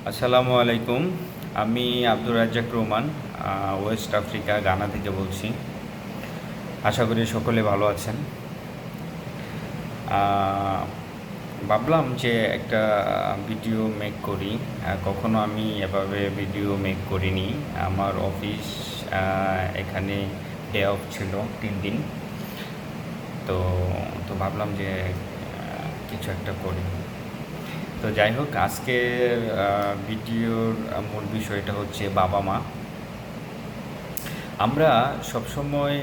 আসসালামু আলাইকুম। আমি Abdur Razzak Roman, West Africa Ghana থেকে বলছি। আশা করি সকলে ভালো আছেন। ভাবলাম যে একটা ভিডিও মেক করি। কখনো আমি এভাবে ভিডিও মেক করিনি। আমার অফিস এখানে ডে অফ ছিল 3 দিন। তো তো ভাবলাম যে কিছু একটা করি। তো যাই হোক, আজকের ভিডিওর মূল বিষয়টা হচ্ছে বাবা মা। আমরা সবসময়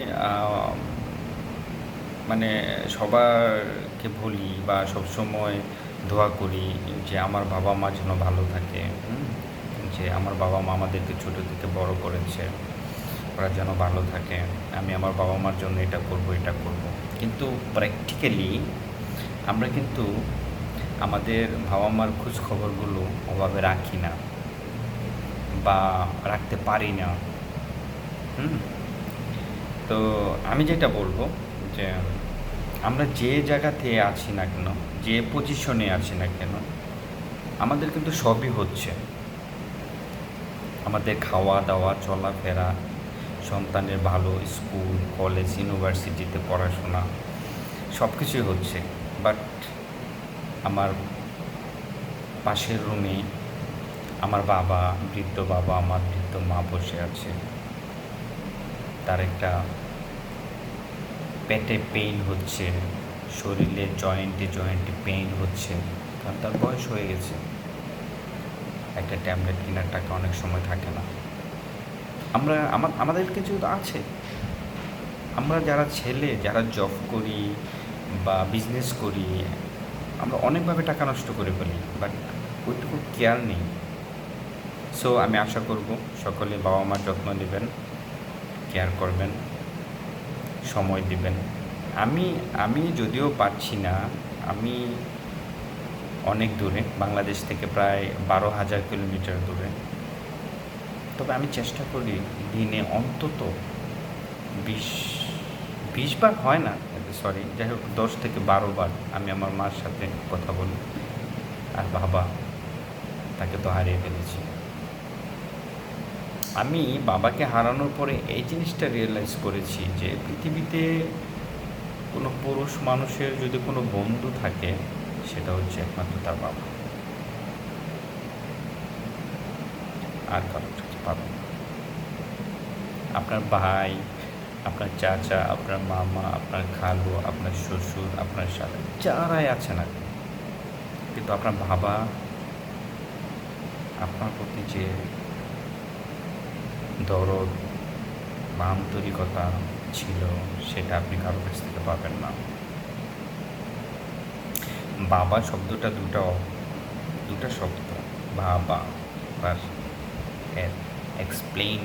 মানে সবারকে বলি বা সবসময় দোয়া করি যে আমার বাবা মা যেন ভালো থাকে, যে আমার বাবা মা আমাদেরকে ছোটো থেকে বড় করেছে, ওরা যেন ভালো থাকে। আমি আমার বাবা মার জন্য এটা করব এটা করব। কিন্তু প্র্যাকটিক্যালি আমরা কিন্তু আমাদের বাবা মার খোঁজ খবরগুলো ওভাবে রাখি না বা রাখতে পারি না। হুম তো আমি যেটা বলবো যে আমরা যে জায়গাতে আছি না কেন, যে পজিশনে আছি না কেন, আমাদের কিন্তু সবই হচ্ছে। আমাদের খাওয়া দাওয়া, চলাফেরা, সন্তানের ভালো স্কুল, কলেজ, ইউনিভার্সিটিতে পড়াশোনা সব কিছুই হচ্ছে। বাট আমার পাশের রুমে আমার বাবা, বৃদ্ধ বাবা, আমার বৃদ্ধ মা বসে আছে। তার একটা পেটে পেইন হচ্ছে, শরীরে জয়েন্টে জয়েন্টে পেইন হচ্ছে, কারণ তার বয়স হয়ে গেছে। একটা ট্যাবলেট কেনার টাকা অনেক সময় থাকে না। আমাদের কিছু তো আছে। আমরা যারা ছেলে, যারা জব করি বা বিজনেস করি, আমরা অনেকভাবে টাকা নষ্ট করে ফেলি, বাট ওইটুকু কেয়ার নেই। সো আমি আশা করব সকলে বাবা মার যত্ন নেবেন, কেয়ার করবেন, সময় দিবেন। আমি আমি যদিও পারছি না, আমি অনেক দূরে, বাংলাদেশ থেকে প্রায় 12,000 কিলোমিটার দূরে। তবে আমি চেষ্টা করি দিনে অন্তত 20 20 বার হয় না, সরি, যাই হোক 10 থেকে 12 বার আমি আমার মার সাথে কথা বলি। আর বাবা, তাকে তো হারিয়ে ফেলেছি। আমি বাবাকে হারানোর পরে এই জিনিসটা রিয়েলাইজ করেছি যে পৃথিবীতে কোনো পুরুষ মানুষের যদি কোনো বন্ধু থাকে, সেটা হচ্ছে একমাত্র তার বাবা। আর কারোর কাছে পাবেন না। আপনার ভাই, আপনার চাচা, আপনার মামা, আপনার খালু, আপনার শ্বশুর, আপনার সাথে যারাই আছে না, কিন্তু আপনার বাবা আপনার প্রতি যে দরদ বা আন্তরিকতা ছিল, সেটা আপনি কারোর কাছ থেকে পাবেন না। বাবা শব্দটা দুটা শব্দ, বাবা, but explain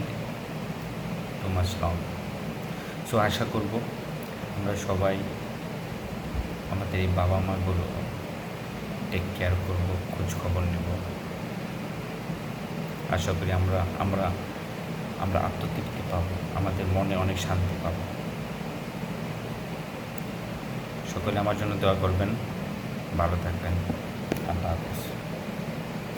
too much long. So আশা করব আমরা সবাই আমাদের এই বাবা মাগুলো টেক কেয়ার করব, খোঁজ খবর নেব। আশা করি আমরা আমরা আমরা আত্মতৃপ্তি পাবো, আমাদের মনে অনেক শান্তি পাবো। সকলে আমার জন্য দোয়া করবেন, ভালো থাকবেন। আল্লাহ হাফেজ।